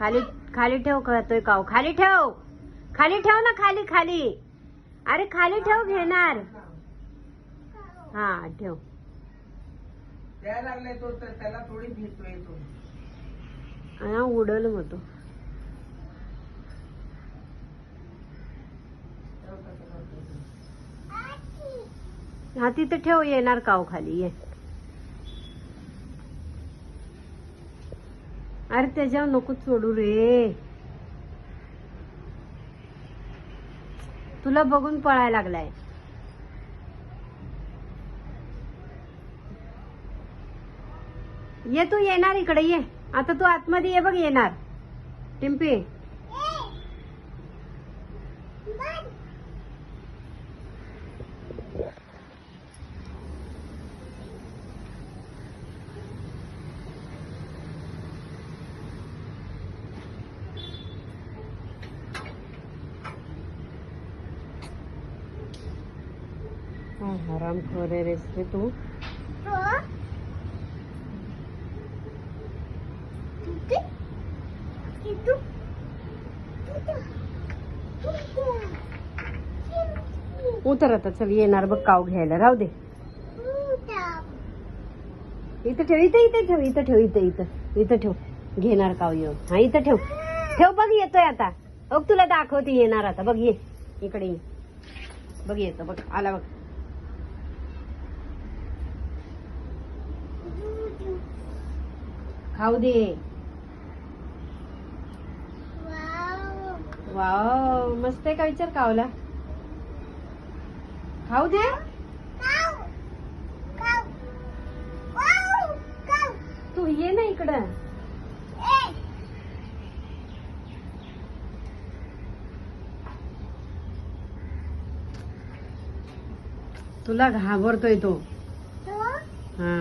खाली खाली ठेव, खातोय काव. खाली ठेव, खाली ठेव ना, खाली खाली. अरे खाली ठेव, घेणार. हा ठेव. द्यायला लागलाय तो, तर त्याला थोडी भेटतोय तो. हा उडल मग तो. हा तिथं ठेव, येणार काव खाली. ये. अरे त्याच्यावर नको सोडू रे, तुला बघून पळायला लागलाय. ये तू, येणार इकडे. ये आता तू आतमध्ये ये बघ, येणार. टिम्पी हराम खोर आहे रेस रे तू. उतर आता, चल. येणार बघ काव घ्यायला. राहू दे. इथं ठेव, इथं इथं ठेव, इथं ठेव, इथं इथं इथं ठेव. घेणार काव येऊन. हा इथं ठेव, ठेव. बघ येतोय आता. बघ तुला दाखवते, येणार आता. बघ ये इकडे. ये बघ, येतो बघ. आला बघ. खाऊ दे. वाव, मस्त आहे का? विचार कावला. खाऊ दे. तू ये ना इकडं. तुला घाबरतोय तो. हा